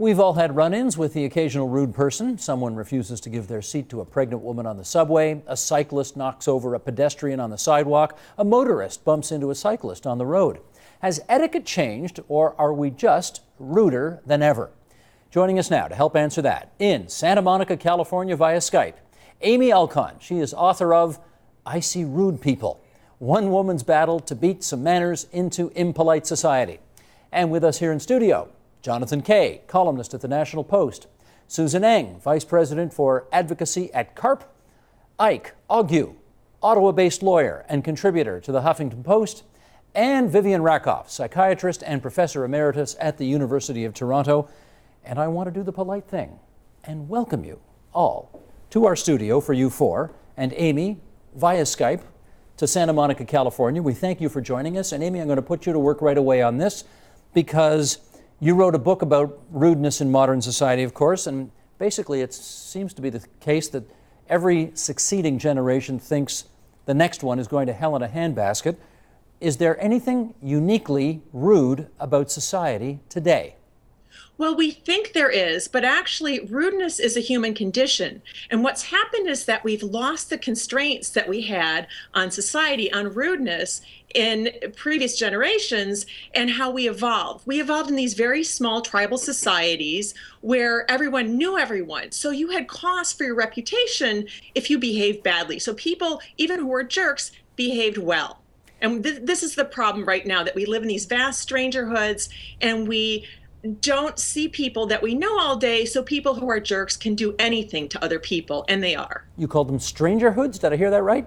We've all had run-ins with the occasional rude person. Someone refuses to give their seat to a pregnant woman on the subway. A cyclist knocks over a pedestrian on the sidewalk. A motorist bumps into a cyclist on the road. Has etiquette changed, or are we just ruder than ever? Joining us now to help answer that, in Santa Monica, California, via Skype, Amy Alcon. She is author of I See Rude People, One Woman's Battle to Beat Some Manners into Impolite Society. And with us here in studio, Jonathan Kay, columnist at the National Post, Susan Eng, Vice President for Advocacy at CARP, Ike Augue, Ottawa-based lawyer and contributor to the Huffington Post, and Vivian Rakoff, psychiatrist and professor emeritus at the University of Toronto. And I want to do the polite thing and welcome you all to our studio for you four, and Amy, via Skype, to Santa Monica, California. We thank you for joining us. And Amy, I'm going to put you to work right away on this because you wrote a book about rudeness in modern society, of course, and basically it seems to be the case that every succeeding generation thinks the next one is going to hell in a handbasket. Is there anything uniquely rude about society today? Well, we think there is, but actually rudeness is a human condition. And what's happened is that we've lost the constraints that we had on society, on rudeness in previous generations, and how we evolved. We evolved in these very small tribal societies where everyone knew everyone. So you had cause for your reputation if you behaved badly. So people, even who were jerks, behaved well. And this is the problem right now, that we live in these vast strangerhoods and we don't see people that we know all day, so people who are jerks can do anything to other people, and they are. You called them strangerhoods? Did I hear that right?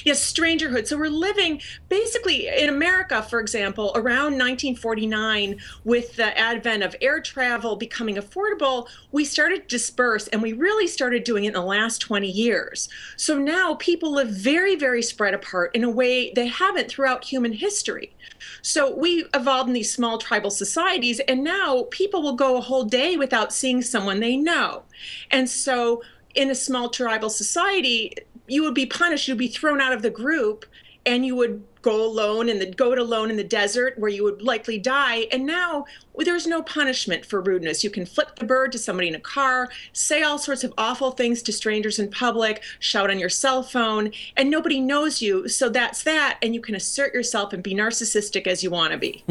Yes, strangerhood. So we're living basically in America, for example, around 1949, with the advent of air travel becoming affordable, we started to disperse, and we really started doing it in the last 20 years. So now people live very, very spread apart in a way they haven't throughout human history. So we evolved in these small tribal societies, and now people will go a whole day without seeing someone they know. And so in a small tribal society, you would be punished, you'd be thrown out of the group, and you would go alone in the desert where you would likely die. And now there's no punishment for rudeness. You can flip the bird to somebody in a car, say all sorts of awful things to strangers in public, shout on your cell phone, and nobody knows you. So that's that, and you can assert yourself and be narcissistic as you want to be.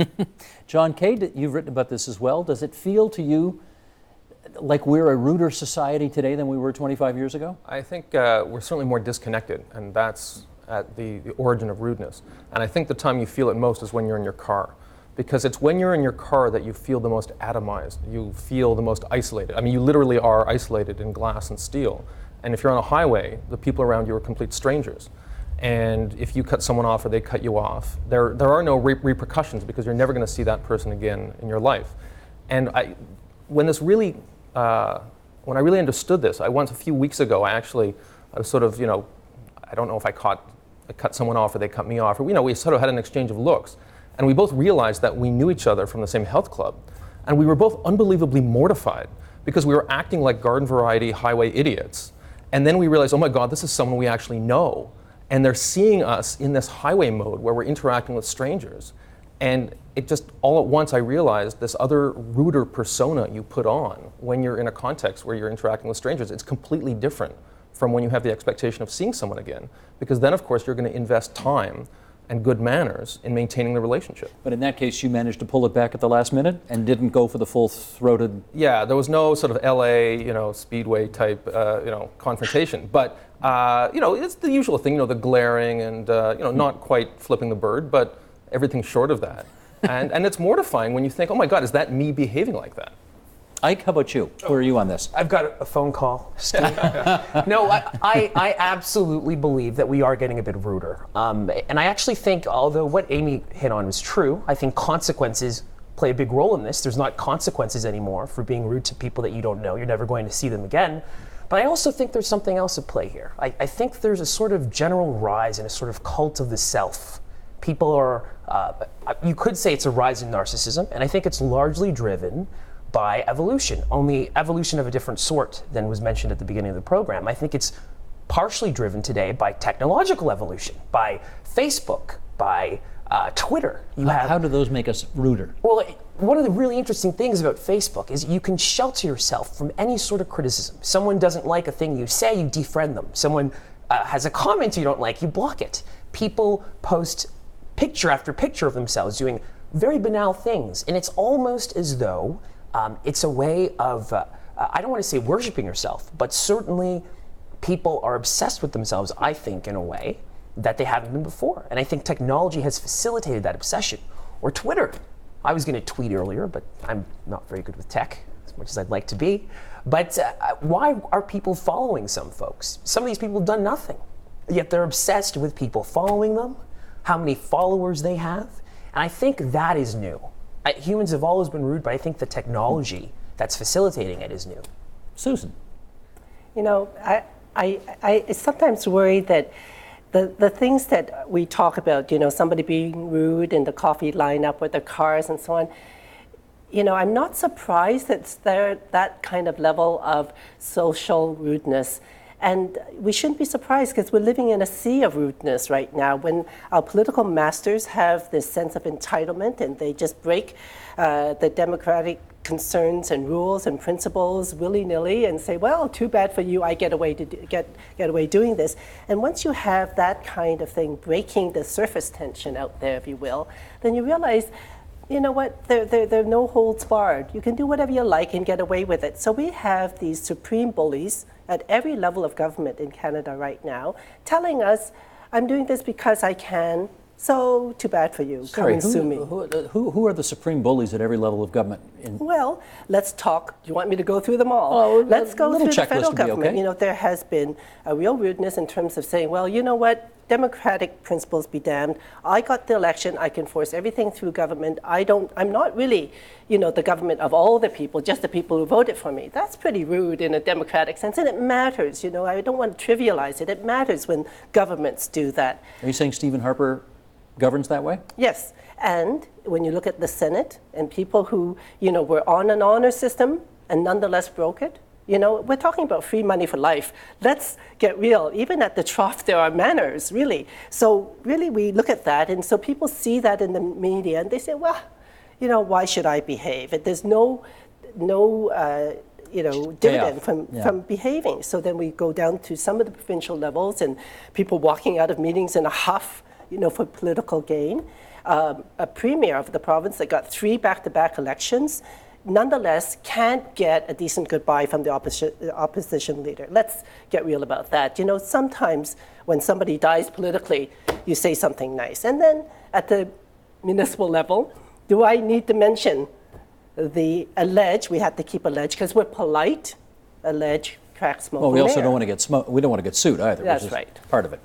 John Kay, you've written about this as well. Does it feel to you like we're a ruder society today than we were 25 years ago? I think we're certainly more disconnected, and that's at the origin of rudeness. And I think the time you feel it most is when you're in your car, because it's when you're in your car that you feel the most atomized, you feel the most isolated. I mean, you literally are isolated in glass and steel. And if you're on a highway, the people around you are complete strangers. And if you cut someone off or they cut you off, there are no repercussions, because you're never going to see that person again in your life. And when I really understood this, a few weeks ago, I was sort of, I don't know if I cut someone off or they cut me off, or we sort of had an exchange of looks. And we both realized that we knew each other from the same health club. And we were both unbelievably mortified because we were acting like garden variety highway idiots. And then we realized, oh my God, this is someone we actually know. And they're seeing us in this highway mode where we're interacting with strangers. And it just, all at once, I realized this other ruder persona you put on when you're in a context where you're interacting with strangers, it's completely different from when you have the expectation of seeing someone again. Because then, of course, you're going to invest time and good manners in maintaining the relationship. But in that case, you managed to pull it back at the last minute and didn't go for the full-throated... Yeah, there was no sort of LA, speedway type, confrontation. But, it's the usual thing, the glaring and, not quite flipping the bird, but everything short of that. And it's mortifying when you think, oh my God, is that me behaving like that? Ike, how about you? Where are you on this? I've got a phone call, Steve. No, I absolutely believe that we are getting a bit ruder. And I actually think, although what Amy hit on was true, I think consequences play a big role in this. There's not consequences anymore for being rude to people that you don't know. You're never going to see them again. But I also think there's something else at play here. I think there's a sort of general rise in a sort of cult of the self. People are, you could say it's a rise in narcissism, and I think it's largely driven by evolution, only evolution of a different sort than was mentioned at the beginning of the program. I think it's partially driven today by technological evolution, by Facebook, by Twitter. How do those make us ruder? Well, one of the really interesting things about Facebook is you can shelter yourself from any sort of criticism. Someone doesn't like a thing you say, you defriend them. Someone has a comment you don't like, you block it. People post picture after picture of themselves doing very banal things, and it's almost as though it's a way of, I don't want to say worshiping yourself, but certainly people are obsessed with themselves, I think, in a way that they haven't been before. And I think technology has facilitated that obsession. Or Twitter. I was going to tweet earlier, but I'm not very good with tech, as much as I'd like to be. But why are people following some folks? Some of these people have done nothing, yet they're obsessed with people following them, how many followers they have. And I think that is new. Humans have always been rude, but I think the technology that's facilitating it is new. Susan. You know, I sometimes worry that the things that we talk about, you know, somebody being rude in the coffee lineup with their cars and so on, you know, I'm not surprised that there that kind of level of social rudeness. And we shouldn't be surprised because we're living in a sea of rudeness right now when our political masters have this sense of entitlement and they just break the democratic concerns and rules and principles willy-nilly and say, well, too bad for you, I get away doing this. And once you have that kind of thing breaking the surface tension out there, if you will, then you realize, you know what, there are no holds barred. You can do whatever you like and get away with it. So we have these supreme bullies at every level of government in Canada right now telling us, I'm doing this because I can, so too bad for you. Sorry, come and sue me. Who are the supreme bullies at every level of government? Well, let's talk. Do you want me to go through them all? Oh, let's go through the federal would be government. okay. You know, there has been a real rudeness in terms of saying, well, you know what? Democratic principles be damned. I got the election. I can force everything through government. I'm not really, you know, the government of all the people, just the people who voted for me. That's pretty rude in a democratic sense, and it matters. You know, I don't want to trivialize it. It matters when governments do that. Are you saying Stephen Harper governs that way? Yes, and when you look at the Senate and people who, you know, were on an honor system and nonetheless broke it, you know, we're talking about free money for life. Let's get real. Even at the trough, there are manners, really. So really, we look at that, and so people see that in the media, and they say, well, you know, why should I behave? And there's no you know, dividend from behaving. So then we go down to some of the provincial levels, and people walking out of meetings in a huff, you know, for political gain. A premier of the province that got 3 back-to-back elections nonetheless can't get a decent goodbye from the opposition leader. Let's get real about that. You know, sometimes when somebody dies politically, you say something nice. And then at the municipal level, do I need to mention the allege, we have to keep allege because we're polite, allege crack smoke. Well, we also don't want to get we don't want to get sued either. That's which is right. Part of it.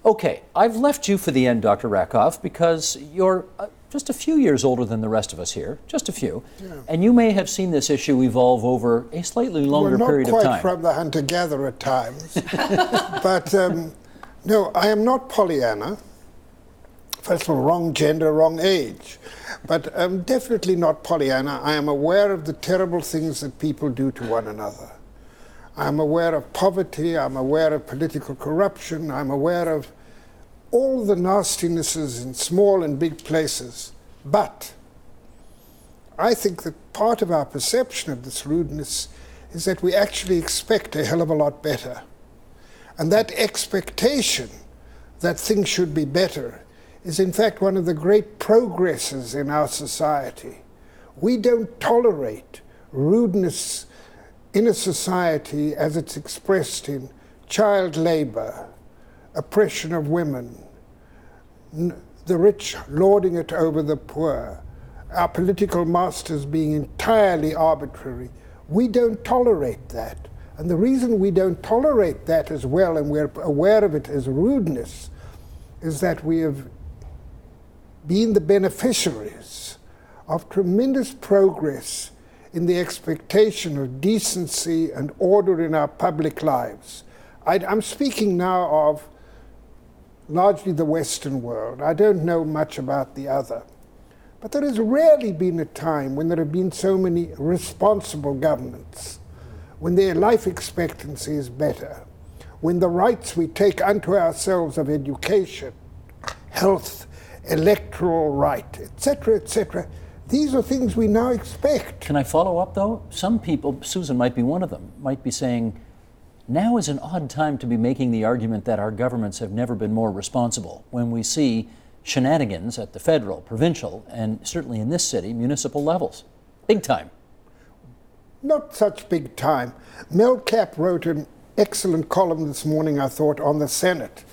Okay, I've left you for the end, Dr. Rakoff, because you're just a few years older than the rest of us here, just a few, and you may have seen this issue evolve over a slightly longer period of time. Not quite from the hunter-gatherer times, but no, I am not Pollyanna. First of all, wrong gender, wrong age, but I'm definitely not Pollyanna. I am aware of the terrible things that people do to one another. I'm aware of poverty, I'm aware of political corruption, I'm aware of all the nastinesses in small and big places. But I think that part of our perception of this rudeness is that we actually expect a hell of a lot better. And that expectation that things should be better is in fact one of the great progresses in our society. We don't tolerate rudeness in a society as it's expressed in child labor, oppression of women, the rich lording it over the poor, our political masters being entirely arbitrary. We don't tolerate that. And the reason we don't tolerate that as well, and we're aware of it as rudeness, is that we have been the beneficiaries of tremendous progress in the expectation of decency and order in our public lives. I'm speaking now of largely the Western world. I don't know much about the other. But there has rarely been a time when there have been so many responsible governments, when their life expectancy is better, when the rights we take unto ourselves of education, health, electoral right, etc., These are things we now expect. Can I follow up, though? Some people, Susan might be one of them, might be saying, now is an odd time to be making the argument that our governments have never been more responsible when we see shenanigans at the federal, provincial, and certainly in this city, municipal levels. Big time. Not such big time. Mel Capp wrote an excellent column this morning, I thought, on the Senate.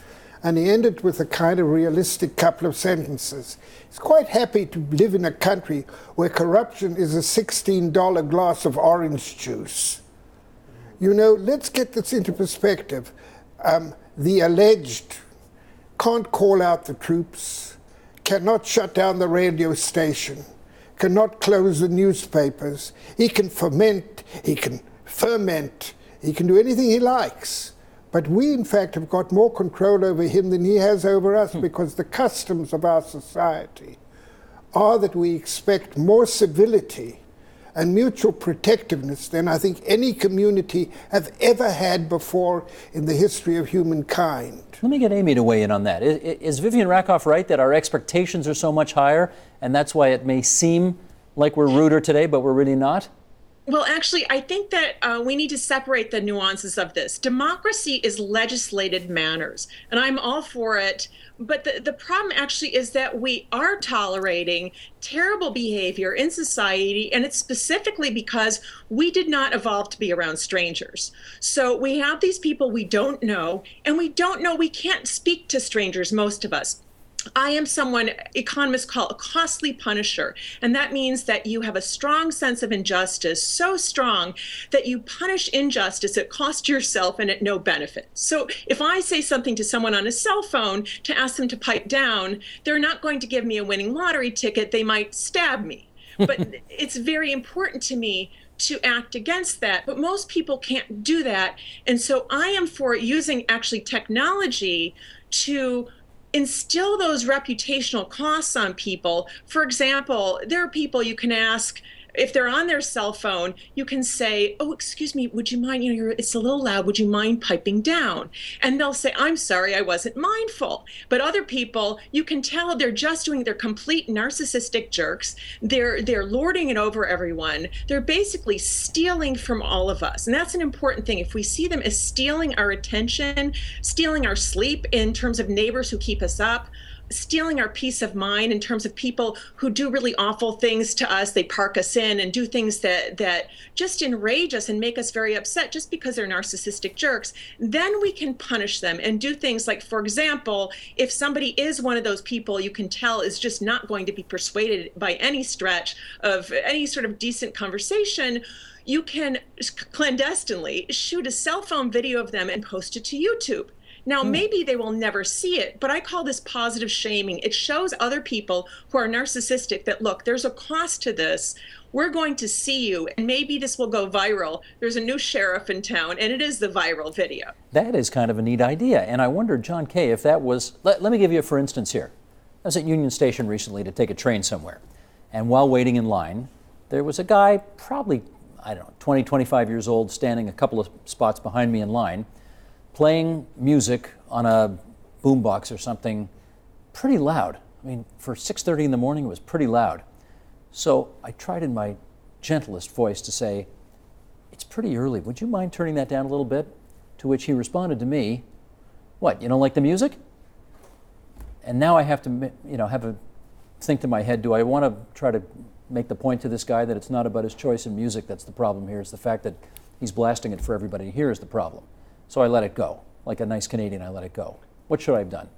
And he ended with a kind of realistic couple of sentences. He's quite happy to live in a country where corruption is a $16 glass of orange juice. You know, let's get this into perspective. The alleged can't call out the troops, cannot shut down the radio station, cannot close the newspapers. He can ferment, he can do anything he likes. But we, in fact, have got more control over him than he has over us, because the customs of our society are that we expect more civility and mutual protectiveness than I think any community have ever had before in the history of humankind. Let me get Amy to weigh in on that. Is Vivian Rakoff right that our expectations are so much higher, and that's why it may seem like we're ruder today, but we're really not? Well, actually, I think that we need to separate the nuances of this. Democracy is legislated manners, and I'm all for it. But the problem actually is that we are tolerating terrible behavior in society, and it's specifically because we did not evolve to be around strangers. So we have these people we don't know, and we can't speak to strangers, most of us. I am someone economists call a costly punisher, and that means that you have a strong sense of injustice, so strong that you punish injustice at cost to yourself and at no benefit. So if I say something to someone on a cell phone to ask them to pipe down, they're not going to give me a winning lottery ticket, they might stab me. But it's very important to me to act against that, but most people can't do that. And so I am for using actually technology to instill those reputational costs on people. For example, there are people you can ask, if they're on their cell phone, you can say, oh, excuse me, would you mind, it's a little loud, would you mind piping down? And they'll say, I'm sorry, I wasn't mindful. But other people, you can tell they're just they're complete narcissistic jerks. They're lording it over everyone. They're basically stealing from all of us. And that's an important thing. If we see them as stealing our attention, stealing our sleep in terms of neighbors who keep us up, stealing our peace of mind in terms of people who do really awful things to us. They park us in and do things that just enrage us and make us very upset just because they're narcissistic jerks. Then we can punish them and do things like, for example, if somebody is one of those people you can tell is just not going to be persuaded by any stretch of any sort of decent conversation, you can clandestinely shoot a cell phone video of them and post it to YouTube. Now, maybe they will never see it, but I call this positive shaming. It shows other people who are narcissistic that, look, there's a cost to this. We're going to see you, and maybe this will go viral. There's a new sheriff in town, and it is the viral video. That is kind of a neat idea. And I wonder, John Kay, if that was, let me give you a for instance here. I was at Union Station recently to take a train somewhere. And while waiting in line, there was a guy, probably, 20, 25 years old, standing a couple of spots behind me in line, playing music on a boombox or something pretty loud. I mean, for 6:30 in the morning, it was pretty loud. So I tried in my gentlest voice to say, it's pretty early. Would you mind turning that down a little bit? To which he responded to me, what, you don't like the music? And now I have to, think to my head, do I want to try to make the point to this guy that it's not about his choice in music that's the problem here? It's the fact that he's blasting it for everybody to hear is the problem. So I let it go. Like a nice Canadian, I let it go. What should I have done?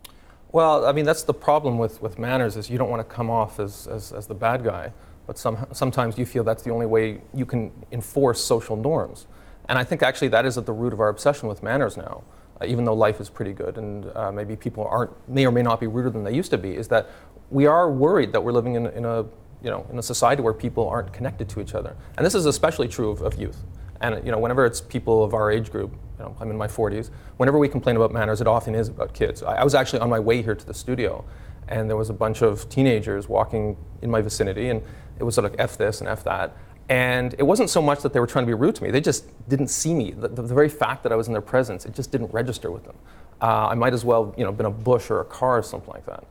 Well, I mean, that's the problem with manners, is you don't want to come off as the bad guy, but sometimes you feel that's the only way you can enforce social norms. And I think actually that is at the root of our obsession with manners now, even though life is pretty good and maybe people may or may not be ruder than they used to be, is that we are worried that we're living in a society where people aren't connected to each other. And this is especially true of youth. And whenever it's people of our age group, I'm in my 40s, whenever we complain about manners, it often is about kids. I was actually on my way here to the studio, and there was a bunch of teenagers walking in my vicinity, and it was like F this and F that. And it wasn't so much that they were trying to be rude to me, they just didn't see me. The very fact that I was in their presence, it just didn't register with them. I might as well been a bush or a car or something like that.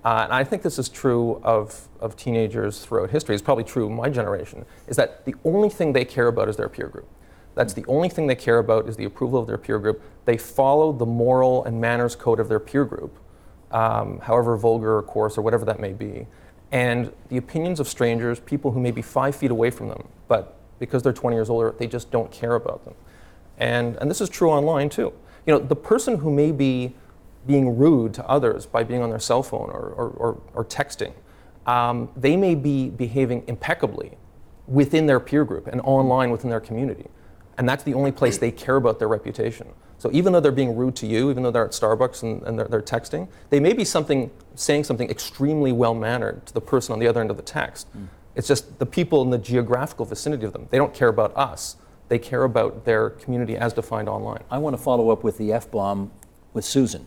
And I think this is true of teenagers throughout history. It's probably true of my generation, is that the only thing they care about is their peer group. That's the only thing they care about, is the approval of their peer group. They follow the moral and manners code of their peer group, however vulgar or coarse or whatever that may be. And the opinions of strangers, people who may be 5 feet away from them, but because they're 20 years older, they just don't care about them. And this is true online too. You know, the person who may be being rude to others by being on their cell phone or texting, they may be behaving impeccably within their peer group and online within their community. And that's the only place they care about their reputation. So even though they're being rude to you, even though they're at Starbucks and they're texting, they may be saying something extremely well-mannered to the person on the other end of the text. It's just the people in the geographical vicinity of them. They don't care about us. They care about their community as defined online. I want to follow up with the F-bomb with Susan.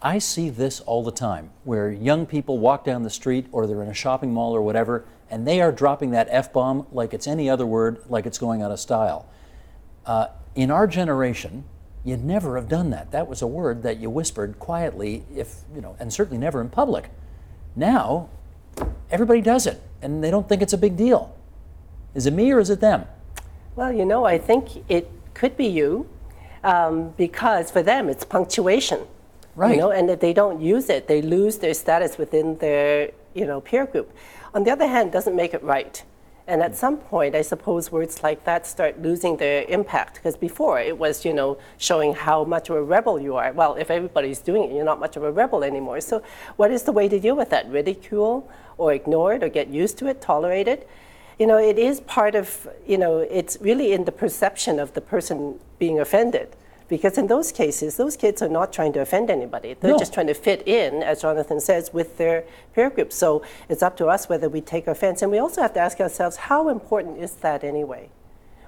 I see this all the time, where young people walk down the street or they're in a shopping mall or whatever, and they are dropping that F-bomb like it's any other word, like it's going out of style. In our generation, you'd never have done that. That was a word that you whispered quietly, and certainly never in public. Now, everybody does it, and they don't think it's a big deal. Is it me or is it them? Well, I think it could be you, because for them it's punctuation. Right. And if they don't use it, they lose their status within their, peer group. On the other hand, it doesn't make it right. And at some point, I suppose words like that start losing their impact, because before it was, showing how much of a rebel you are. Well, if everybody's doing it, you're not much of a rebel anymore. So what is the way to deal with that? Ridicule or ignore it or get used to it, tolerate it? It is part of, it's really in the perception of the person being offended. Because in those cases, those kids are not trying to offend anybody. They're just trying to fit in, as Jonathan says, with their peer group. So it's up to us whether we take offense. And we also have to ask ourselves, how important is that anyway?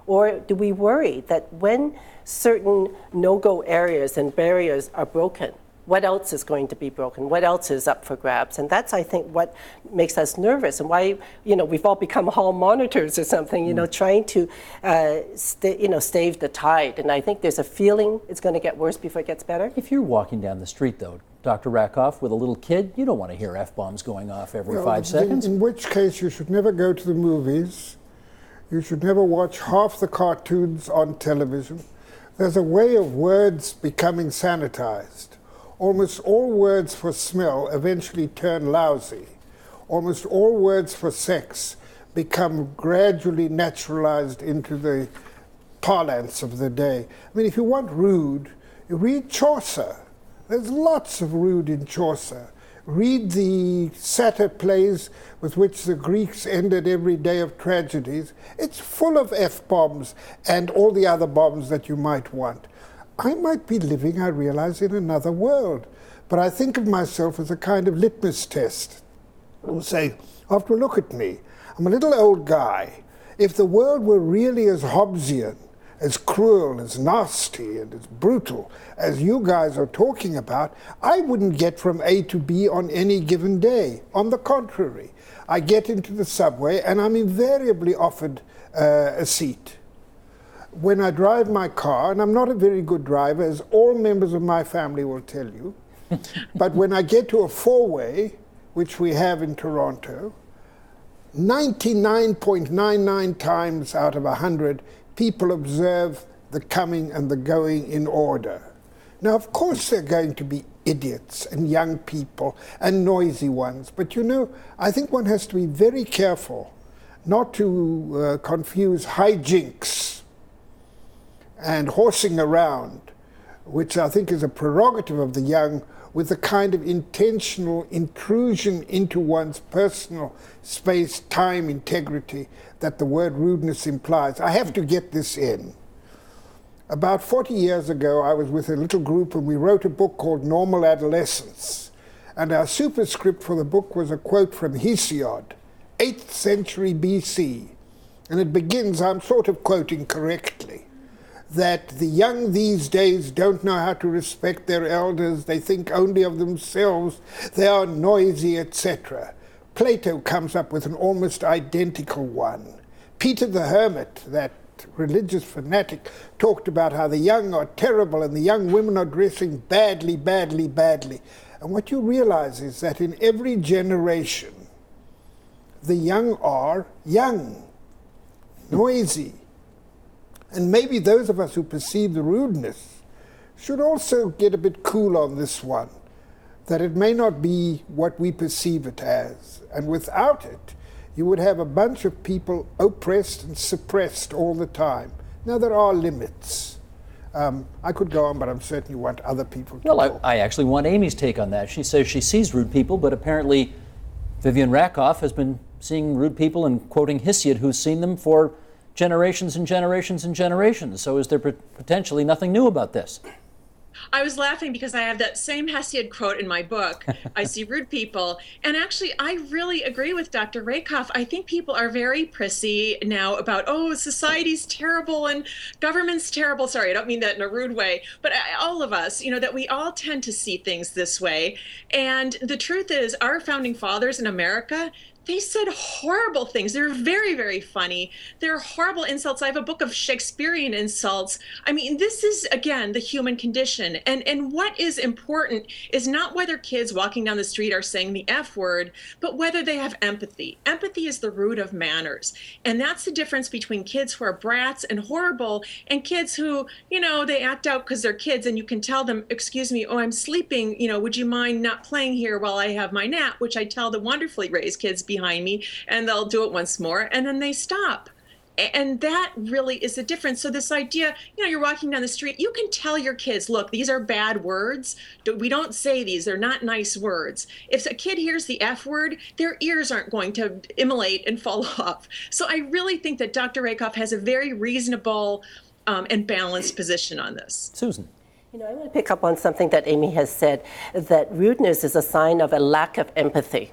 Or do we worry that when certain no-go areas and barriers are broken, what else is going to be broken? What else is up for grabs? And that's, I think, what makes us nervous and why, we've all become hall monitors or something, trying to, stave the tide. And I think there's a feeling it's going to get worse before it gets better. If you're walking down the street, though, Dr. Rakoff, with a little kid, you don't want to hear F-bombs going off every 5 seconds. In which case, you should never go to the movies. You should never watch half the cartoons on television. There's a way of words becoming sanitized. Almost all words for smell eventually turn lousy. Almost all words for sex become gradually naturalized into the parlance of the day. I mean, if you want rude, you read Chaucer. There's lots of rude in Chaucer. Read the satyr plays with which the Greeks ended every day of tragedies. It's full of F-bombs and all the other bombs that you might want. I might be living, I realize, in another world, but I think of myself as a kind of litmus test. Who say, after look at me, I'm a little old guy. If the world were really as Hobbesian, as cruel, as nasty, and as brutal as you guys are talking about, I wouldn't get from A to B on any given day. On the contrary, I get into the subway and I'm invariably offered a seat. When I drive my car, and I'm not a very good driver, as all members of my family will tell you, but when I get to a four-way, which we have in Toronto, 99.99 times out of 100, people observe the coming and the going in order. Now, of course, there are going to be idiots and young people and noisy ones, but I think one has to be very careful not to confuse hijinks and horsing around, which I think is a prerogative of the young, with the kind of intentional intrusion into one's personal space, time, integrity that the word rudeness implies. I have to get this in. About 40 years ago, I was with a little group and we wrote a book called Normal Adolescence. And our superscript for the book was a quote from Hesiod, 8th century BC. And it begins, I'm sort of quoting correctly, that the young these days don't know how to respect their elders, they think only of themselves, they are noisy, etc. Plato comes up with an almost identical one. Peter the Hermit, that religious fanatic, talked about how the young are terrible and the young women are dressing badly, badly, badly. And what you realize is that in every generation, the young are young, noisy. And maybe those of us who perceive the rudeness should also get a bit cool on this one, that it may not be what we perceive it as. And without it, you would have a bunch of people oppressed and suppressed all the time. Now, there are limits. I could go on, but I'm certain you want other people to Well, talk. I actually want Amy's take on that. She says she sees rude people, but apparently Vivian Rakoff has been seeing rude people and quoting Hesiod, who's seen them for generations and generations and generations. So is there potentially nothing new about this? I was laughing because I have that same Hesiod quote in my book, I see rude people. And actually, I really agree with Dr. Rakoff. I think people are very prissy now about, oh, society's terrible and government's terrible. Sorry, I don't mean that in a rude way, but all of us, that we all tend to see things this way. And the truth is, our founding fathers in America, they said horrible things. They're very, very funny. They're horrible insults. I have a book of Shakespearean insults. I mean, this is, again, the human condition. And what is important is not whether kids walking down the street are saying the F word, but whether they have empathy. Empathy is the root of manners. And that's the difference between kids who are brats and horrible and kids who, they act out because they're kids and you can tell them, excuse me, oh, I'm sleeping. Would you mind not playing here while I have my nap, which I tell the wonderfully raised kids behind me, and they'll do it once more and then they stop. And that really is the difference. So this idea, you're walking down the street, you can tell your kids, look, these are bad words. We don't say these. They're not nice words. If a kid hears the F word, their ears aren't going to immolate and fall off. So I really think that Dr. Rakoff has a very reasonable and balanced position on this. Susan. I want to pick up on something that Amy has said, that rudeness is a sign of a lack of empathy.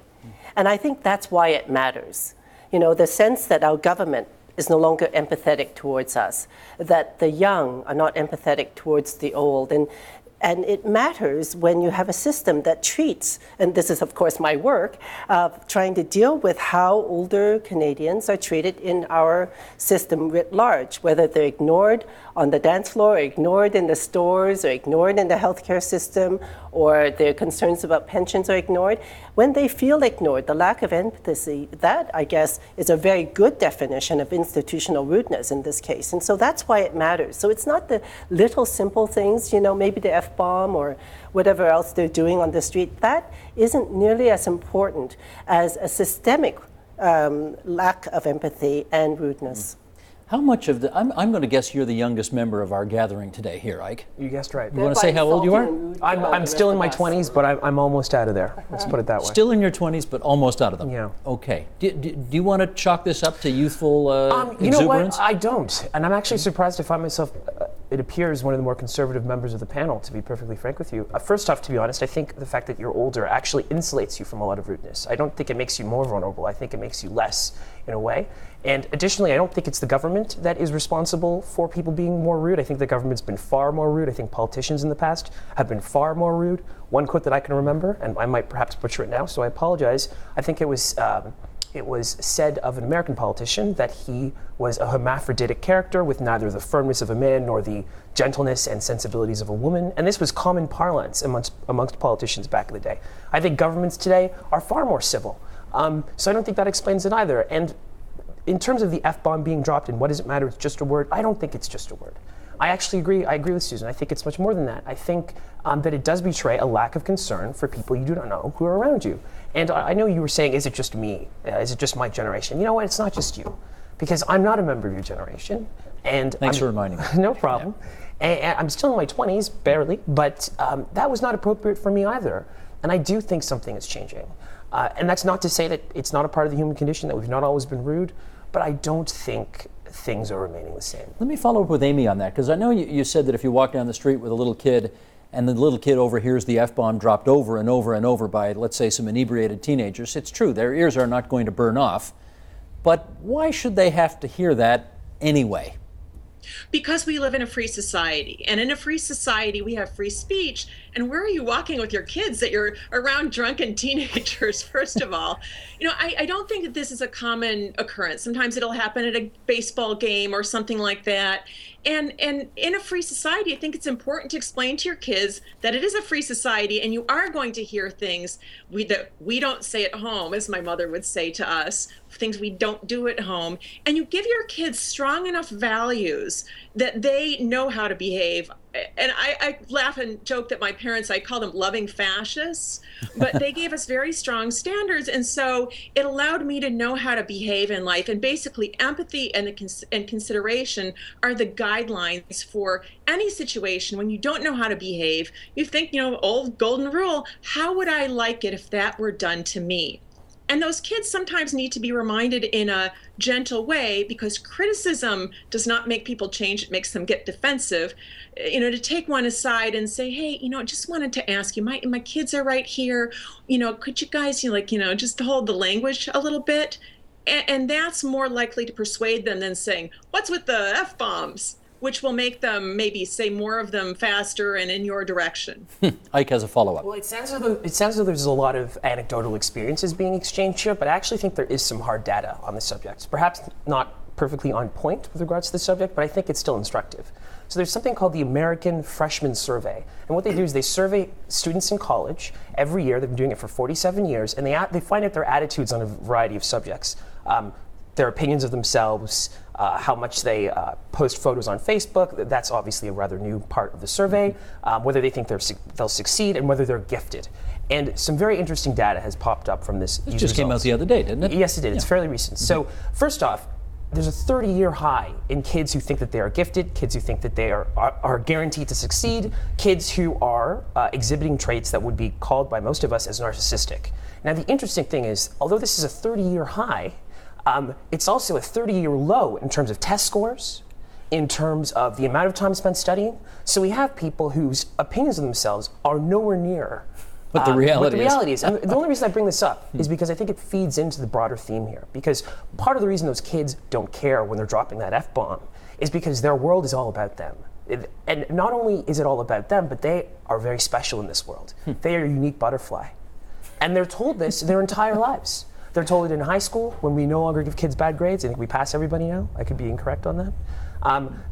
And I think that's why it matters. The sense that our government is no longer empathetic towards us, that the young are not empathetic towards the old. And it matters when you have a system that treats, and this is of course my work, trying to deal with how older Canadians are treated in our system writ large, whether they're ignored on the dance floor, or ignored in the stores, or ignored in the healthcare system, or their concerns about pensions are ignored. When they feel ignored, the lack of empathy, that I guess is a very good definition of institutional rudeness in this case. And so that's why it matters. So it's not the little simple things, maybe the F-bomb or whatever else they're doing on the street. That isn't nearly as important as a systemic lack of empathy and rudeness. How much of the, I'm going to guess you're the youngest member of our gathering today here, Ike. You guessed right. You want to say how old you are? I'm still in my 20s, but I'm almost out of there. Let's put it that way. Still in your 20s, but almost out of them. Yeah. Okay. Do you want to chalk this up to youthful exuberance? You know what? I don't. And I'm actually surprised to find myself, it appears, one of the more conservative members of the panel, to be perfectly frank with you. First off, to be honest, I think the fact that you're older actually insulates you from a lot of rudeness. I don't think it makes you more vulnerable. I think it makes you less, in a way. And additionally, I don't think it's the government that is responsible for people being more rude. I think the government's been far more rude. I think politicians in the past have been far more rude. One quote that I can remember, and I might perhaps butcher it now, so I apologize. I think it was said of an American politician that he was a hermaphroditic character with neither the firmness of a man nor the gentleness and sensibilities of a woman. And this was common parlance amongst politicians back in the day. I think governments today are far more civil. So I don't think that explains it either. And in terms of the F-bomb being dropped and what does it matter, it's just a word, I don't think it's just a word. I actually agree. I agree with Susan. I think it's much more than that. I think that it does betray a lack of concern for people you do not know who are around you. And I know you were saying, is it just me? Is it just my generation? You know what? It's not just you. Because I'm not a member of your generation. And Thanks for reminding me. No problem. Yeah. And I'm still in my 20s, barely, but that was not appropriate for me either. And I do think something is changing. And that's not to say that it's not a part of the human condition, that we've not always been rude, but I don't think things are remaining the same. Let me follow up with Amy on that, because I know you said that if you walk down the street with a little kid and the little kid overhears the F-bomb dropped over and over and over by, let's say, some inebriated teenagers, it's true, their ears are not going to burn off. But why should they have to hear that anyway? Because we live in a free society. And in a free society, we have free speech. And where are you walking with your kids that you're around drunken teenagers, first of all? I don't think that this is a common occurrence. Sometimes it'll happen at a baseball game or something like that. And in a free society, I think it's important to explain to your kids that it is a free society and you are going to hear things that we don't say at home, as my mother would say to us, things we don't do at home. And you give your kids strong enough values that they know how to behave. And I laugh and joke that my parents, I call them loving fascists, but they gave us very strong standards. And so it allowed me to know how to behave in life. And basically empathy and consideration are the guidelines for any situation. When you don't know how to behave, you think, old golden rule, how would I like it if that were done to me? And those kids sometimes need to be reminded in a gentle way, because criticism does not make people change. It makes them get defensive. To take one aside and say, hey, just wanted to ask you, my kids are right here. Could you guys, just hold the language a little bit? And that's more likely to persuade them than saying, what's with the F-bombs? Which will make them maybe say more of them faster and in your direction. Ike has a follow-up. Well, it sounds as though there's a lot of anecdotal experiences being exchanged here, but I actually think there is some hard data on the subject. Perhaps not perfectly on point with regards to the subject, but I think it's still instructive. So there's something called the American Freshman Survey. And what they do is they survey students in college every year. They've been doing it for 47 years, and they find out their attitudes on a variety of subjects. Their opinions of themselves, how much they post photos on Facebook. That's obviously a rather new part of the survey. Whether they think they'll succeed and whether they're gifted. And some very interesting data has popped up from this. It just came out the other day, didn't it? Yes, it did. It's fairly recent. So first off, there's a 30-year high in kids who think that they are gifted, kids who think that they are guaranteed to succeed, kids who are exhibiting traits that would be called by most of us as narcissistic. Now, the interesting thing is, although this is a 30-year high, it's also a 30-year low in terms of test scores, in terms of the amount of time spent studying. So we have people whose opinions of themselves are nowhere near what the reality is. And the only reason I bring this up is because I think it feeds into the broader theme here. Because part of the reason those kids don't care when they're dropping that F-bomb is because their world is all about them. And not only is it all about them, but they are very special in this world. They are a unique butterfly. And they're told this their entire lives. They're told it in high school when we no longer give kids bad grades. I think we pass everybody now. I could be incorrect on that.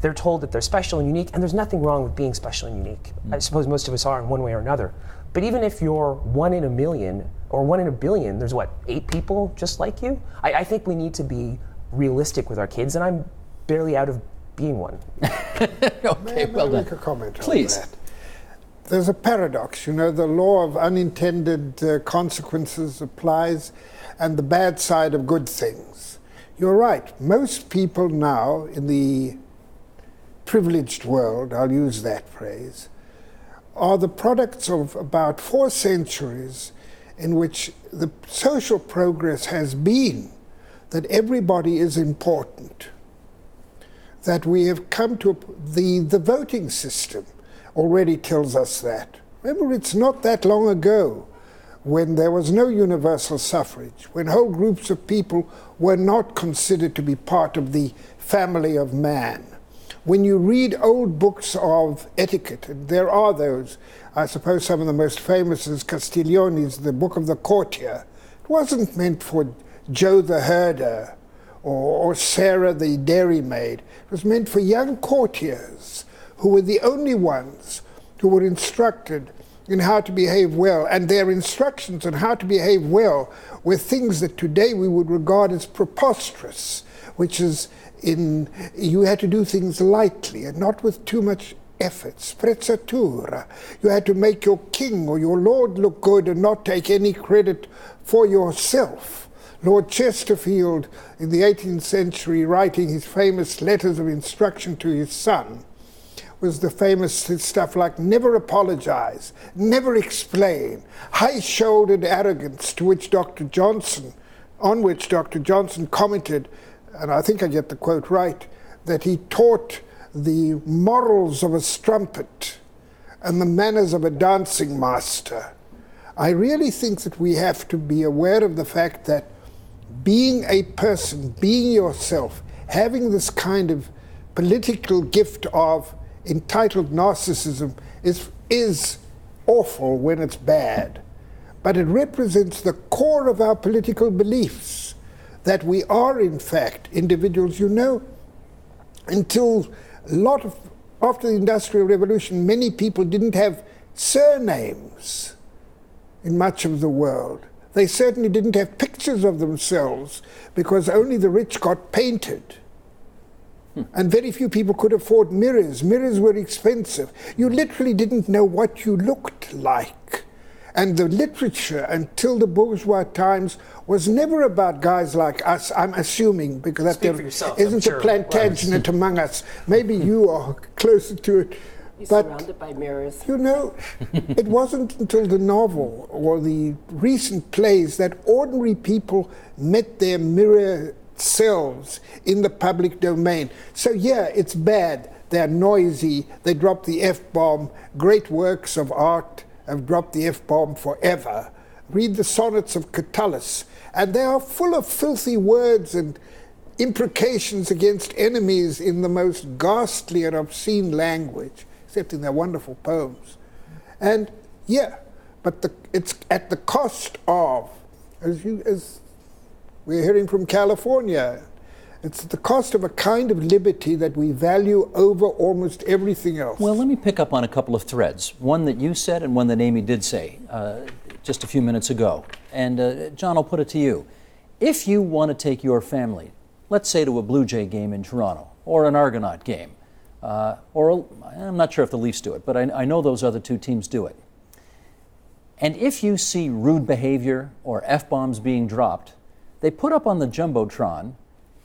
They're told that they're special and unique, and there's nothing wrong with being special and unique. I suppose most of us are in one way or another. But even if you're 1 in a million or 1 in a billion, there's 8 people just like you? I think we need to be realistic with our kids, and I'm barely out of being one. Okay, well done. Make a comment Please. on that. There's a paradox, the law of unintended consequences applies, and the bad side of good things. You're right, most people now in the privileged world, I'll use that phrase, are the products of about 4 centuries in which the social progress has been that everybody is important, that we have come to the voting system already tells us that. Remember, it's not that long ago when there was no universal suffrage, when whole groups of people were not considered to be part of the family of man. When you read old books of etiquette, and there are those, I suppose some of the most famous is Castiglione's The Book of the Courtier. It wasn't meant for Joe the herder or Sarah the dairymaid. It was meant for young courtiers who were the only ones who were instructed in how to behave well, and their instructions on how to behave well were things that today we would regard as preposterous, which is you had to do things lightly and not with too much effort, sprezzatura. You had to make your king or your lord look good and not take any credit for yourself. Lord Chesterfield, in the 18th century, writing his famous letters of instruction to his son, was the famous stuff like never apologize, never explain, high-shouldered arrogance, on which Dr. Johnson commented, and I think I get the quote right, that he taught the morals of a strumpet and the manners of a dancing master. I really think that we have to be aware of the fact that being a person, being yourself, having this kind of political gift of entitled narcissism is awful when it's bad, but it represents the core of our political beliefs, that we are, in fact, individuals. You know, until after the Industrial Revolution, many people didn't have surnames in much of the world. They certainly didn't have pictures of themselves because only the rich got painted. And very few people could afford mirrors. Mirrors were expensive. You literally didn't know what you looked like. And the literature, until the bourgeois times, was never about guys like us, I'm assuming, because that there isn't a Plantagenet among us. Maybe you are closer to it. You're but, surrounded by mirrors. You know, it wasn't until the novel or the recent plays that ordinary people met their mirror selves in the public domain. So yeah, it's bad. They're noisy. They drop the F-bomb. Great works of art have dropped the F-bomb forever. Read the sonnets of Catullus, and they are full of filthy words and imprecations against enemies in the most ghastly and obscene language, except in their wonderful poems. And yeah, but it's at the cost of, as we're hearing from California, it's at the cost of a kind of liberty that we value over almost everything else. Well, let me pick up on a couple of threads, one that you said and one that Amy did say just a few minutes ago. And John, I'll put it to you. If you want to take your family, let's say to a Blue Jay game in Toronto, or an Argonaut game, I'm not sure if the Leafs do it, but I know those other two teams do it. And if you see rude behavior or F-bombs being dropped, they put up on the Jumbotron,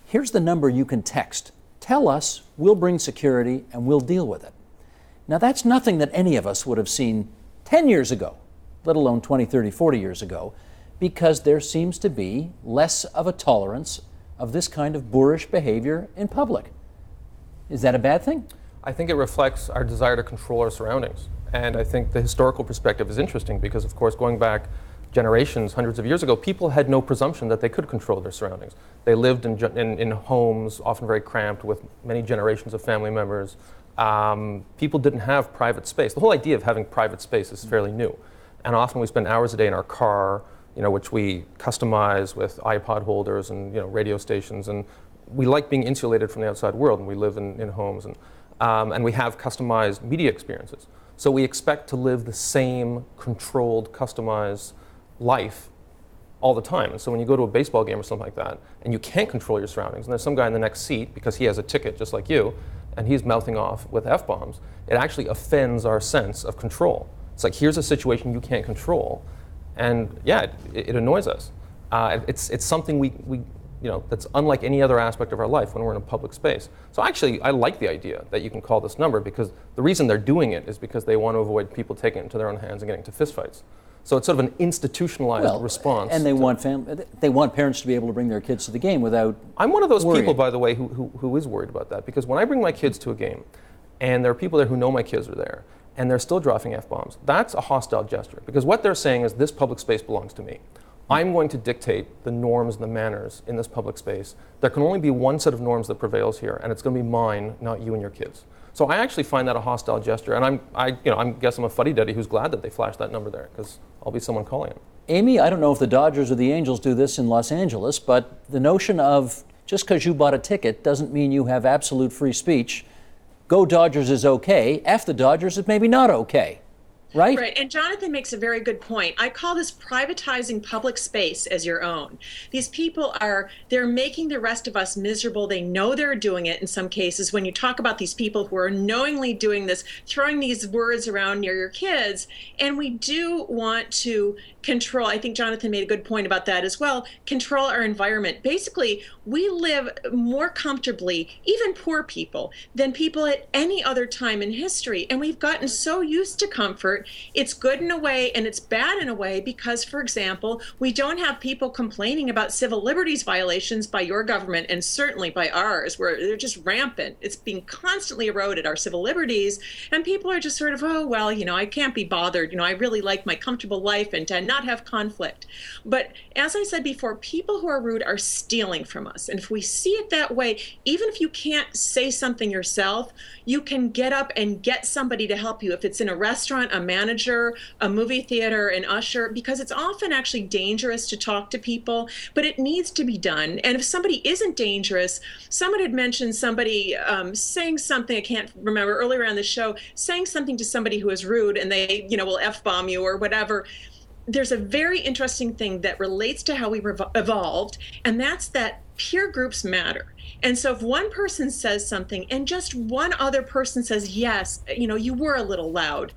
here's the number you can text. Tell us, we'll bring security, and we'll deal with it. Now, that's nothing that any of us would have seen 10 years ago, let alone 20, 30, 40 years ago, because there seems to be less of a tolerance of this kind of boorish behavior in public. Is that a bad thing? I think it reflects our desire to control our surroundings. And I think the historical perspective is interesting because, of course, going back generations, hundreds of years ago, people had no presumption that they could control their surroundings. They lived in homes, often very cramped, with many generations of family members. People didn't have private space. The whole idea of having private space is fairly new. And often we spend hours a day in our car, which we customize with iPod holders and radio stations. And we like being insulated from the outside world, and we live in homes. And we have customized media experiences. So we expect to live the same controlled, customized life all the time. And so when you go to a baseball game or something like that, and you can't control your surroundings, and there's some guy in the next seat because he has a ticket just like you, and he's mouthing off with F-bombs, it actually offends our sense of control. It's like, here's a situation you can't control, and yeah, it annoys us. It's something we that's unlike any other aspect of our life when we're in a public space. So actually, I like the idea that you can call this number, because the reason they're doing it is because they want to avoid people taking it into their own hands and getting into fistfights. So it's sort of an institutionalized response. And they want parents to be able to bring their kids to the game without I'm one of those worrying. people, by the way, who is worried about that, because when I bring my kids to a game, and there are people there who know my kids are there, and they're still dropping F-bombs, that's a hostile gesture, because what they're saying is, this public space belongs to me. I'm going to dictate the norms and the manners in this public space. There can only be one set of norms that prevails here, and it's going to be mine, not you and your kids. So I actually find that a hostile gesture, and I guess I'm a fuddy-duddy who's glad that they flashed that number there, because I'll be someone calling it. Amy, I don't know if the Dodgers or the Angels do this in Los Angeles, but the notion of just because you bought a ticket doesn't mean you have absolute free speech. Go Dodgers is okay. F the Dodgers is maybe not okay. Right? Right. And Jonathan makes a very good point. I call this privatizing public space as your own. These people they're making the rest of us miserable. They know they're doing it in some cases. When you talk about these people who are knowingly doing this, throwing these words around near your kids, and we do want to control, I think Jonathan made a good point about that as well, control our environment. Basically, we live more comfortably, even poor people, than people at any other time in history. And we've gotten so used to comfort. It's good in a way and it's bad in a way because, for example, we don't have people complaining about civil liberties violations by your government and certainly by ours, where they're just rampant. It's being constantly eroded, our civil liberties. And people are just sort of, oh, well, I can't be bothered. I really like my comfortable life and to not have conflict. But as I said before, people who are rude are stealing from us. And if we see it that way, even if you can't say something yourself, you can get up and get somebody to help you. If it's in a restaurant, a manager, a movie theater, an usher, because it's often actually dangerous to talk to people, but it needs to be done. And if somebody isn't dangerous, someone had mentioned somebody saying something, I can't remember, earlier on the show, saying something to somebody who is rude and they, will F-bomb you or whatever. There's a very interesting thing that relates to how we evolved, and that's that peer groups matter. And so if one person says something and just one other person says, yes, you were a little loud,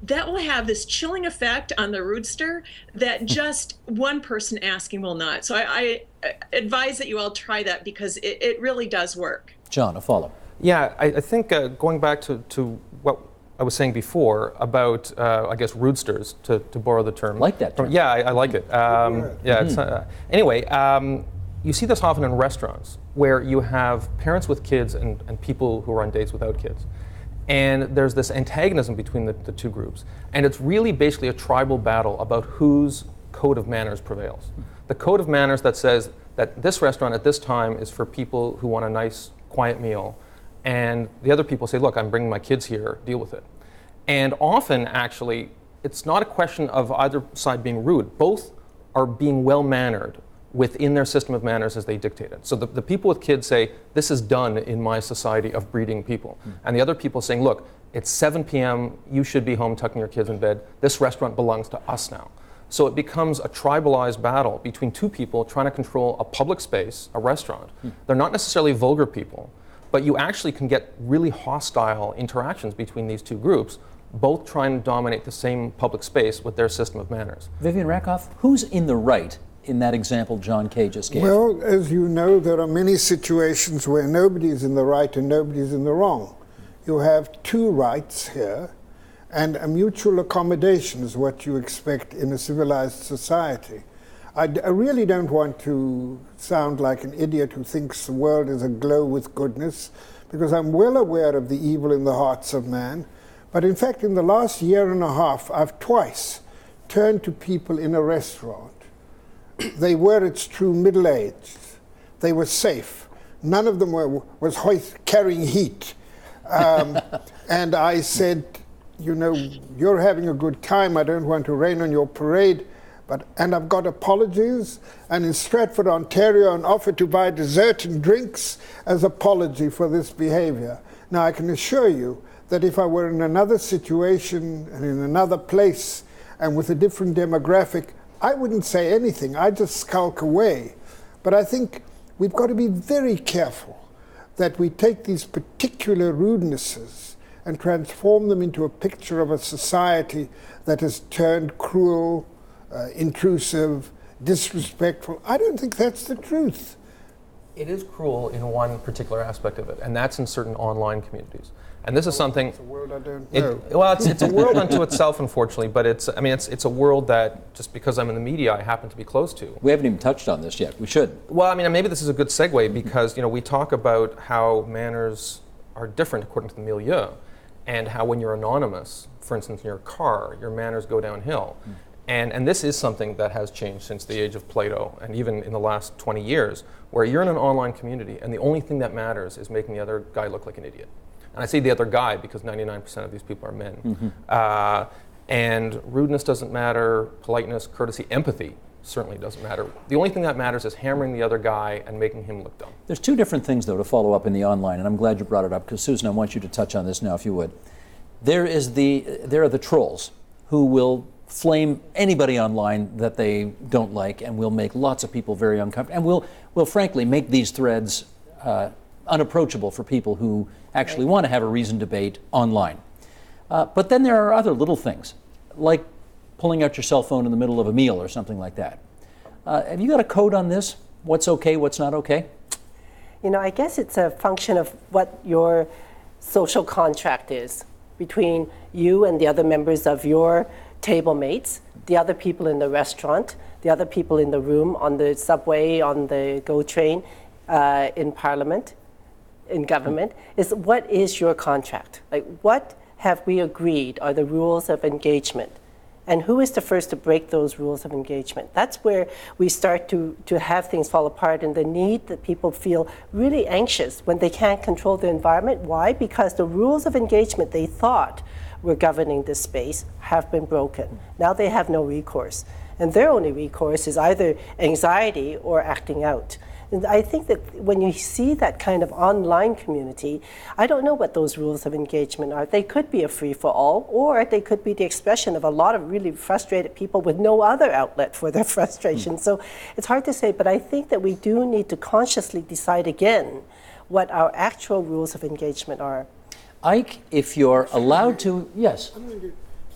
that will have this chilling effect on the roadster that just one person asking will not. So I advise that you all try that because it really does work. John, a follow. Yeah, I think going back to what I was saying before about, I guess, roodsters, to borrow the term. Like that term. Yeah, I like it. Anyway, you see this often in restaurants where you have parents with kids and people who are on dates without kids. And there's this antagonism between the two groups. And it's really basically a tribal battle about whose code of manners prevails. The code of manners that says that this restaurant at this time is for people who want a nice, quiet meal. And the other people say, look, I'm bringing my kids here, deal with it. And often, actually, it's not a question of either side being rude. Both are being well-mannered within their system of manners as they dictate it. So the people with kids say, this is done in my society of breeding people. And the other people saying, look, it's 7 p.m., you should be home tucking your kids in bed. This restaurant belongs to us now. So it becomes a tribalized battle between two people trying to control a public space, a restaurant. They're not necessarily vulgar people, but you actually can get really hostile interactions between these two groups, both trying to dominate the same public space with their system of manners. Vivian Rakoff, who's in the right in that example John Kay just gave? Well, as you know, there are many situations where nobody's in the right and nobody's in the wrong. You have two rights here, and a mutual accommodation is what you expect in a civilized society. I really don't want to sound like an idiot who thinks the world is aglow with goodness, because I'm well aware of the evil in the hearts of man. But in fact, in the last year and a half, I've twice turned to people in a restaurant. They were, it's true, middle-aged. They were safe. None of them was carrying heat. And I said, you're having a good time. I don't want to rain on your parade. And I've got apologies. And in Stratford, Ontario, an offer to buy dessert and drinks as apology for this behavior. Now, I can assure you that if I were in another situation and in another place and with a different demographic, I wouldn't say anything. I'd just skulk away. But I think we've got to be very careful that we take these particular rudenesses and transform them into a picture of a society that has turned cruel, intrusive, disrespectful. I don't think that's the truth. It is cruel in one particular aspect of it, and that's in certain online communities. And this is something. It's a world I don't know. It's a world unto itself, unfortunately. But it's a world that just because I'm in the media, I happen to be close to. We haven't even touched on this yet. We should. Well, maybe this is a good segue because we talk about how manners are different according to the milieu, and how when you're anonymous, for instance, in your car, your manners go downhill. And this is something that has changed since the age of Plato, and even in the last 20 years, where you're in an online community, and the only thing that matters is making the other guy look like an idiot. And I say the other guy because 99% of these people are men. And rudeness doesn't matter, politeness, courtesy, empathy certainly doesn't matter. The only thing that matters is hammering the other guy and making him look dumb. There's two different things, though, to follow up in the online, and I'm glad you brought it up, because Susan, I want you to touch on this now, if you would. There are the trolls who will flame anybody online that they don't like, and will make lots of people very uncomfortable, and will frankly make these threads unapproachable for people who actually want to have a reasoned debate online. But then there are other little things, like pulling out your cell phone in the middle of a meal or something like that. Have you got a code on this? What's okay, what's not okay? I guess it's a function of what your social contract is between you and the other members of your table mates, the other people in the restaurant, the other people in the room, on the subway, on the GO train, in Parliament, in government, is what is your contract? Like, what have we agreed are the rules of engagement? And who is the first to break those rules of engagement? That's where we start to have things fall apart, and the need that people feel really anxious when they can't control the environment. Why? Because the rules of engagement they thought were governing this space have been broken. Now they have no recourse. And their only recourse is either anxiety or acting out. And I think that when you see that kind of online community, I don't know what those rules of engagement are. They could be a free-for-all, or they could be the expression of a lot of really frustrated people with no other outlet for their frustration. So it's hard to say, but I think that we do need to consciously decide again what our actual rules of engagement are. Ike, if you're allowed to, yes.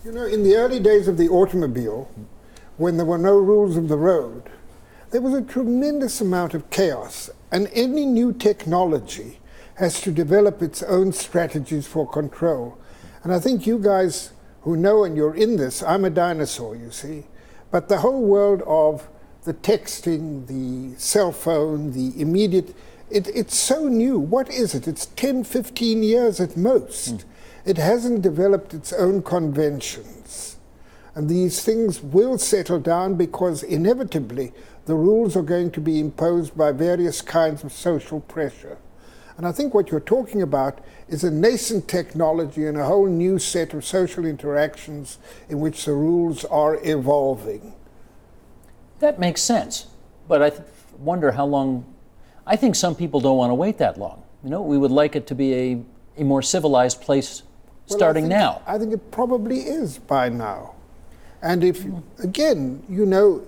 You know, in the early days of the automobile, when there were no rules of the road, there was a tremendous amount of chaos, and any new technology has to develop its own strategies for control. And I think you guys who know, and you're in this, I'm a dinosaur, you see, but the whole world of the texting, the cell phone, the immediate, it's so new. What is it? It's 10, 15 years at most. It hasn't developed its own conventions. And these things will settle down because inevitably the rules are going to be imposed by various kinds of social pressure. And I think what you're talking about is a nascent technology and a whole new set of social interactions in which the rules are evolving. That makes sense. But I wonder how long. I think some people don't want to wait that long. You know, we would like it to be a more civilized place starting now. I think it probably is by now. And if, again, you know,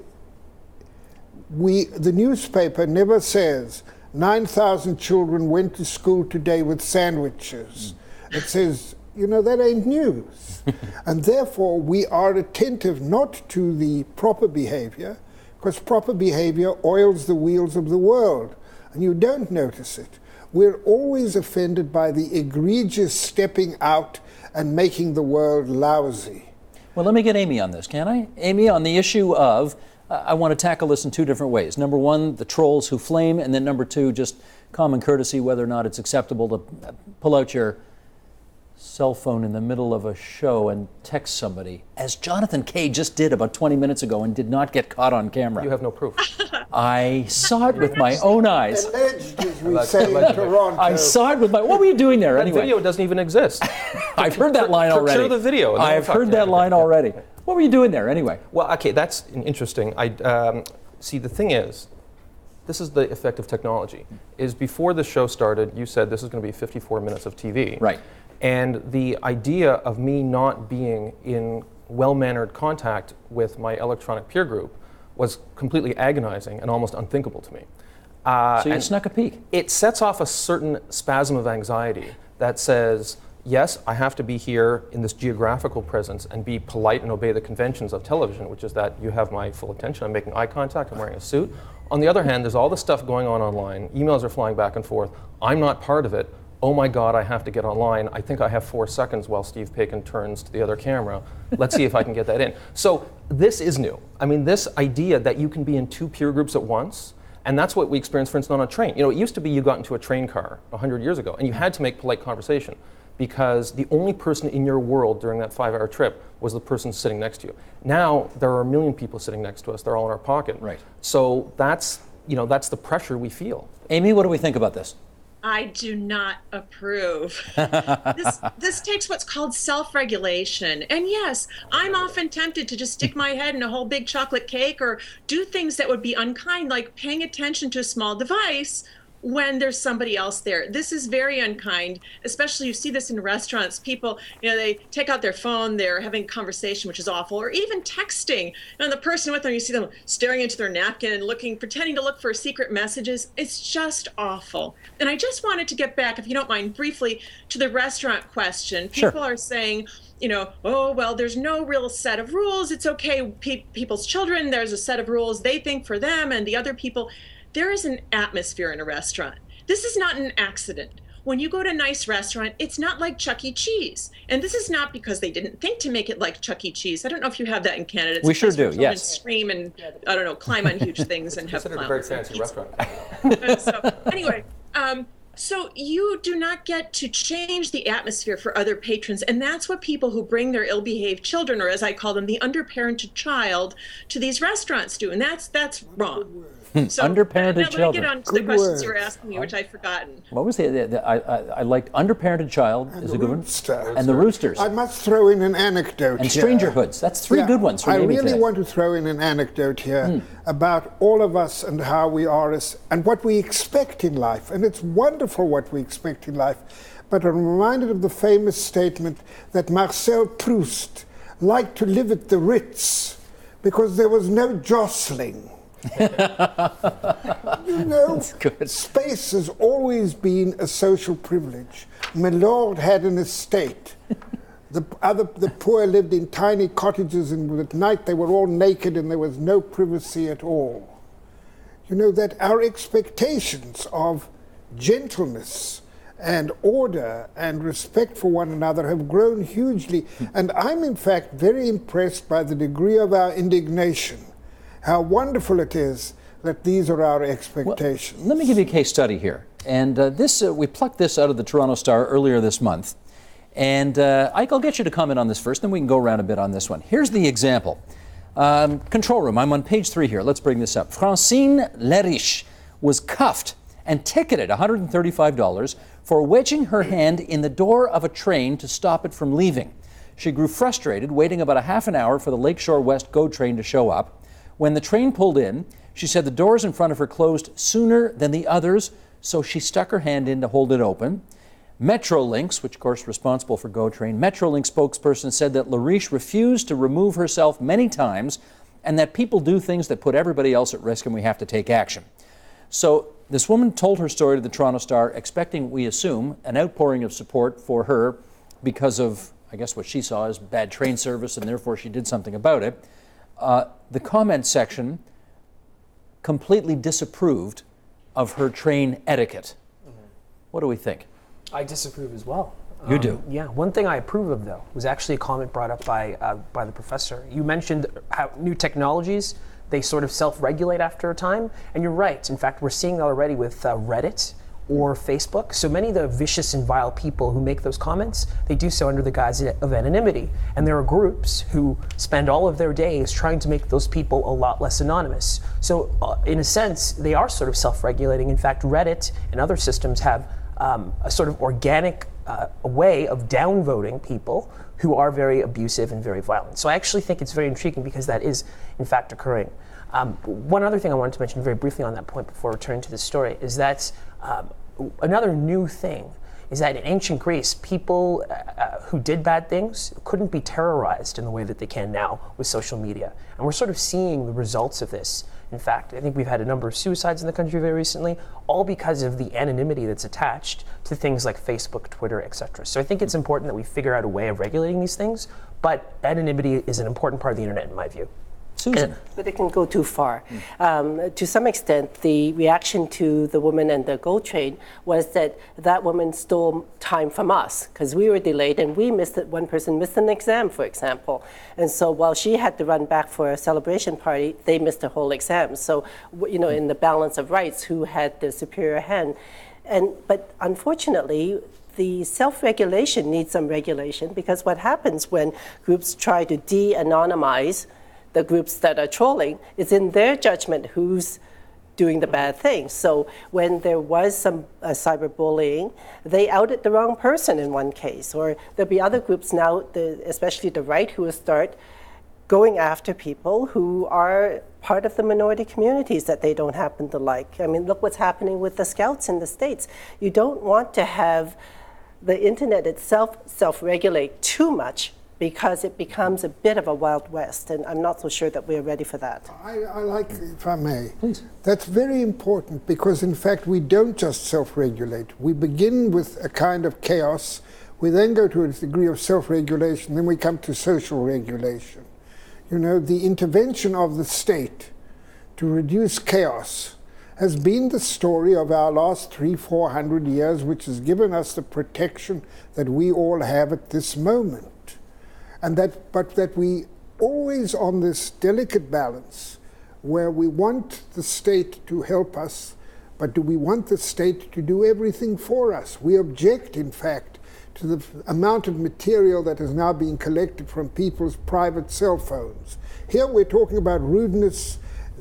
the newspaper never says 9,000 children went to school today with sandwiches. It says, you know, that ain't news. And therefore, we are attentive not to the proper behavior, because proper behavior oils the wheels of the world, and you don't notice it. We're always offended by the egregious stepping out and making the world lousy. Well, let me get Amy on this, can I? Amy, on the issue of, I want to tackle this in two different ways. Number one, the trolls who flame, and then number two, just common courtesy, whether or not it's acceptable to pull out your cell phone in the middle of a show and text somebody, as Jonathan Kay just did about 20 minutes ago and did not get caught on camera. You have no proof. I saw it with my own eyes. Alleged, as we say in Toronto. I saw it with my. What were you doing there That anyway? video doesn't even exist. I've heard that line already. Procure the video. I've heard that line already. What were you doing there anyway? Well, okay, that's interesting. See, the thing is, this is the effect of technology. Is before the show started, you said this is going to be 54 minutes of TV. Right. And the idea of me not being in well-mannered contact with my electronic peer group was completely agonizing and almost unthinkable to me. So you snuck a peek. It sets off a certain spasm of anxiety that says, yes, I have to be here in this geographical presence and be polite and obey the conventions of television, which is that you have my full attention, I'm making eye contact, I'm wearing a suit. On the other hand, there's all this stuff going on online, emails are flying back and forth, I'm not part of it. Oh my God, I have to get online. I think I have 4 seconds while Steve Paikin turns to the other camera. Let's see if I can get that in. So this is new. I mean, this idea that you can be in 2 peer groups at once, and that's what we experienced, for instance, on a train. You know, it used to be you got into a train car 100 years ago, and you had to make polite conversation because the only person in your world during that 5-hour trip was the person sitting next to you. Now, there are 1 million people sitting next to us. They're all in our pocket. Right. So that's the pressure we feel. Amy, what do we think about this? I do not approve. This takes what's called self-regulation. And yes, I'm often tempted to just stick my head in a whole big chocolate cake or do things that would be unkind, like paying attention to a small device when there's somebody else there. This is very unkind, especially you see this in restaurants. People, they take out their phone, they're having a conversation, which is awful, or even texting. And the person with them, you see them staring into their napkin and pretending to look for secret messages. It's just awful. And I just wanted to get back, if you don't mind, briefly to the restaurant question. Sure. People are saying, oh, well, there's no real set of rules. It's okay. People's children, there's a set of rules they think for them and the other people. There is an atmosphere in a restaurant. This is not an accident. When you go to a nice restaurant, it's not like Chuck E. Cheese. And this is not because they didn't think to make it like Chuck E. Cheese. I don't know if you have that in Canada. It's we sure do, yes. yes. Scream and, climb on huge things and have Considered fun. a very fancy restaurant. So anyway, so you do not get to change the atmosphere for other patrons. And that's what people who bring their ill-behaved children, or as I call them, the underparented child, to these restaurants do. And that's wrong. So Underparented now let me children. get on to Good the questions you were word. asking me, which I've forgotten. What was I liked underparented child is a good one. Rooster. And the roosters. I must throw in an anecdote And here. strangerhoods. That's three good ones from I Amy really today. want to throw in an anecdote here about all of us and how we are and what we expect in life. And it's wonderful what we expect in life. But I'm reminded of the famous statement that Marcel Proust liked to live at the Ritz because there was no jostling. You know, space has always been a social privilege. Milord had an estate. The poor lived in tiny cottages, and at night they were all naked and there was no privacy at all. You know, that our expectations of gentleness and order and respect for one another have grown hugely. And I'm in fact very impressed by the degree of our indignation. How wonderful it is that these are our expectations. Well, let me give you a case study here. And we plucked this out of the Toronto Star earlier this month. And Ike, I'll get you to comment on this first, then we can go around a bit on this one. Here's the example. Control room, I'm on page 3 here. Let's bring this up. Francine Leriche was cuffed and ticketed $135 for wedging her hand in the door of a train to stop it from leaving. She grew frustrated, waiting about a half an hour for the Lakeshore West GO train to show up. When the train pulled in, she said the doors in front of her closed sooner than the others, so she stuck her hand in to hold it open. Metrolinx, which of course is responsible for GO train, Metrolinx spokesperson said that Leriche refused to remove herself many times and that people do things that put everybody else at risk and we have to take action. So this woman told her story to the Toronto Star, expecting, we assume, an outpouring of support for her because of, I guess, what she saw as bad train service, and therefore she did something about it. The comment section completely disapproved of her train etiquette. What do we think? I disapprove as well. You do? Yeah. One thing I approve of, though, was actually a comment brought up by the professor. You mentioned how new technologies, they sort of self-regulate after a time, and you're right. In fact, we're seeing that already with Reddit or Facebook. So many of the vicious and vile people who make those comments, they do so under the guise of anonymity. And there are groups who spend all of their days trying to make those people a lot less anonymous. So in a sense, they are sort of self-regulating. In fact, Reddit and other systems have a sort of organic way of downvoting people who are very abusive and very violent. So I actually think it's very intriguing because that is, in fact, occurring. One other thing I wanted to mention very briefly on that point before returning to the story is that another new thing is that in ancient Greece, people who did bad things couldn't be terrorized in the way that they can now with social media. And we're sort of seeing the results of this. In fact, I think we've had a number of suicides in the country very recently, all because of the anonymity that's attached to things like Facebook, Twitter, etc. So I think it's important that we figure out a way of regulating these things, but anonymity is an important part of the internet in my view. Susan. But it can go too far. To some extent, the reaction to the woman and the GO train was that that woman stole time from us because we were delayed and we missed it. One person missed an exam, for example. And so while she had to run back for a celebration party, they missed the whole exam. So, you know, in the balance of rights, who had the superior hand? But unfortunately, the self-regulation needs some regulation because what happens when groups try to de-anonymize the groups that are trolling, it's in their judgment who's doing the bad thing. So when there was some cyberbullying, they outed the wrong person in one case. Or there'll be other groups now, especially the right, who will start going after people who are part of the minority communities that they don't happen to like. I mean, look what's happening with the Scouts in the States. You don't want to have the internet itself self-regulate too much because it becomes a bit of a Wild West, and I'm not so sure that we're ready for that. I like, if I may, please. That's very important because, in fact, we don't just self-regulate. We begin with a kind of chaos, we then go to a degree of self-regulation, then we come to social regulation. You know, the intervention of the state to reduce chaos has been the story of our last 300-400 years, which has given us the protection that we all have at this moment. But that we always on this delicate balance where we want the state to help us, but do we want the state to do everything for us? We object, in fact, to the amount of material that is now being collected from people's private cell phones. Here we're talking about rudeness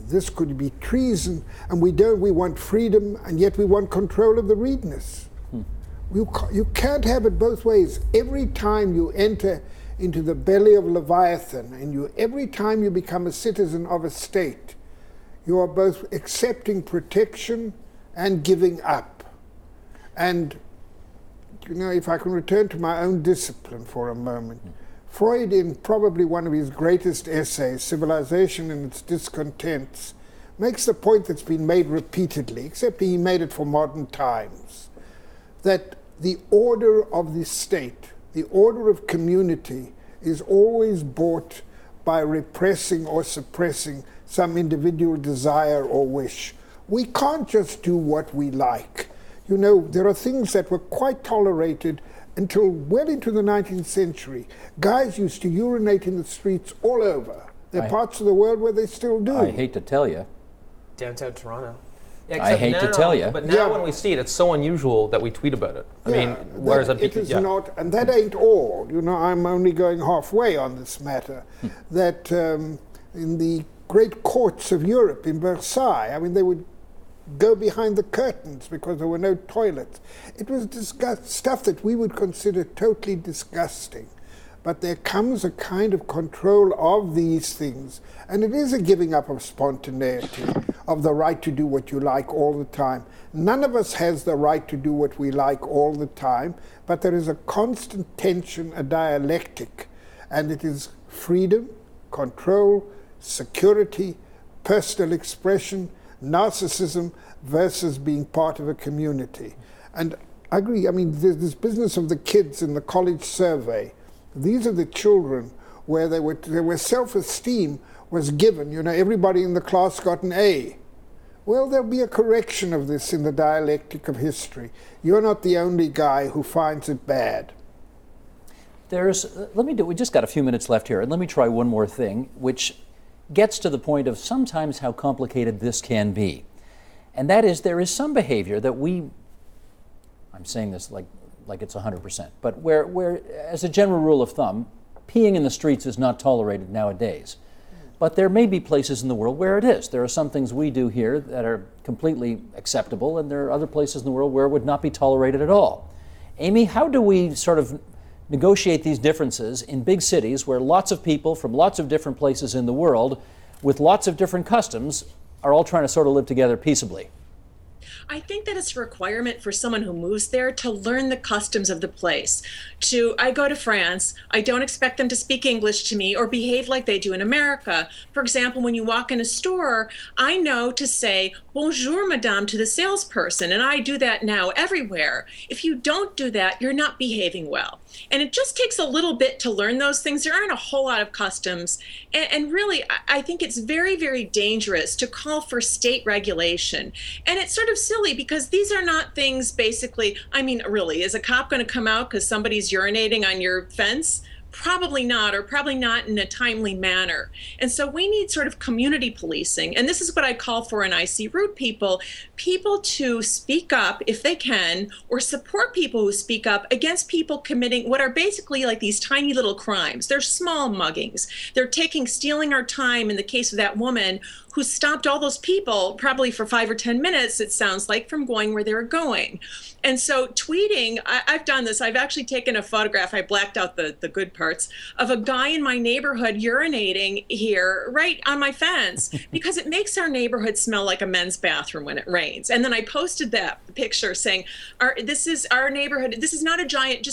this could be treason, and we want freedom, and yet we want control of the readiness. You can't have it both ways. Every time you enter into the belly of Leviathan, and every time you become a citizen of a state, you are both accepting protection and giving up. And, if I can return to my own discipline for a moment, Freud, in probably one of his greatest essays, Civilization and Its Discontents, makes the point that's been made repeatedly, except he made it for modern times, that the order of the state, the order of community, is always bought by repressing or suppressing some individual desire or wish. We can't just do what we like. There are things that were quite tolerated until well into the 19th century. Guys used to urinate in the streets all over. There are parts of the world where they still do. I hate to tell you. Downtown Toronto. Yeah, I hate to tell you. But now when we see it, it's so unusual that we tweet about it. I mean, whereas it is not, and that ain't all. I'm only going halfway on this matter. That in the great courts of Europe, in Versailles, they would go behind the curtains because there were no toilets. It was stuff that we would consider totally disgusting. But there comes a kind of control of these things, and it is a giving up of spontaneity, of the right to do what you like all the time. None of us has the right to do what we like all the time, but there is a constant tension, a dialectic, and it is freedom, control, security, personal expression, narcissism versus being part of a community. And I agree, there's this business of the kids in the college survey. These are the children where their self-esteem was given. Everybody in the class got an A. Well, there'll be a correction of this in the dialectic of history. You're not the only guy who finds it bad. We just got a few minutes left here, and let me try one more thing, which gets to the point of sometimes how complicated this can be. And that is, there is some behavior that I'm saying this like it's 100%, but where, as a general rule of thumb, peeing in the streets is not tolerated nowadays. But there may be places in the world where it is. There are some things we do here that are completely acceptable, and there are other places in the world where it would not be tolerated at all. Amy, how do we sort of negotiate these differences in big cities where lots of people from lots of different places in the world with lots of different customs are all trying to sort of live together peaceably? I think that it's a requirement for someone who moves there to learn the customs of the place. I go to France, I don't expect them to speak English to me or behave like they do in America. For example, when you walk in a store, I know to say, bonjour, madame, to the salesperson, and I do that now everywhere. If you don't do that, you're not behaving well. And it just takes a little bit to learn those things. There aren't a whole lot of customs. And really, I think it's very, very dangerous to call for state regulation. And it's sort of silly because these are not things basically, really, is a cop going to come out because somebody's urinating on your fence? Probably not, or probably not in a timely manner. And so we need sort of community policing. And this is what I call for in IC Root people to speak up if they can, or support people who speak up against people committing what are basically like these tiny little crimes. They're small muggings. They're stealing our time in the case of that woman who stopped all those people, probably for 5 or 10 minutes, it sounds like, from going where they were going. And so tweeting, I've done this. I've actually taken a photograph, I blacked out the good parts, of a guy in my neighborhood urinating here right on my fence because it makes our neighborhood smell like a men's bathroom when it rains. And then I posted that picture saying, this is our neighborhood. This is not a giant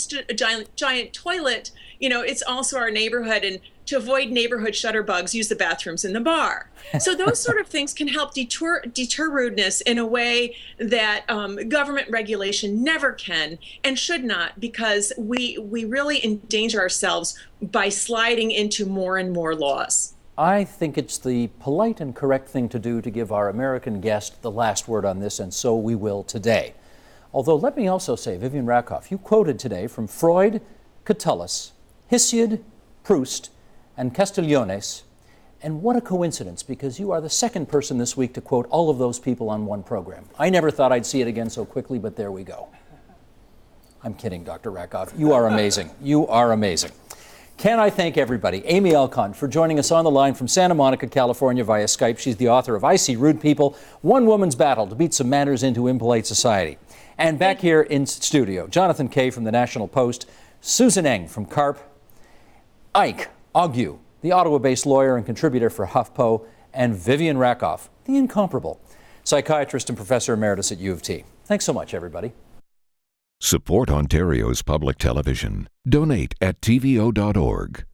toilet. It's also our neighborhood. And to avoid neighborhood shutterbugs, use the bathrooms in the bar. So those sort of things can help deter rudeness in a way that government regulation never can and should not, because we really endanger ourselves by sliding into more and more laws. I think it's the polite and correct thing to do to give our American guest the last word on this, and so we will today. Although let me also say, Vivian Rakoff, you quoted today from Freud, Catullus, Hesiod, Proust, and Castigliones, and what a coincidence, because you are the second person this week to quote all of those people on one program. I never thought I'd see it again so quickly, but there we go. I'm kidding, Dr. Rakoff. You are amazing. You are amazing. Can I thank everybody? Amy Alcon for joining us on the line from Santa Monica, California via Skype. She's the author of I See Rude People, One Woman's Battle to Beat Some Manners into Impolite Society. And back here in studio, Jonathan Kay from the National Post, Susan Eng from CARP, Ike Agu, the Ottawa-based lawyer and contributor for HuffPo, and Vivian Rakoff, the incomparable psychiatrist and professor emeritus at U of T. Thanks so much, everybody. Support Ontario's public television. Donate at tvo.org.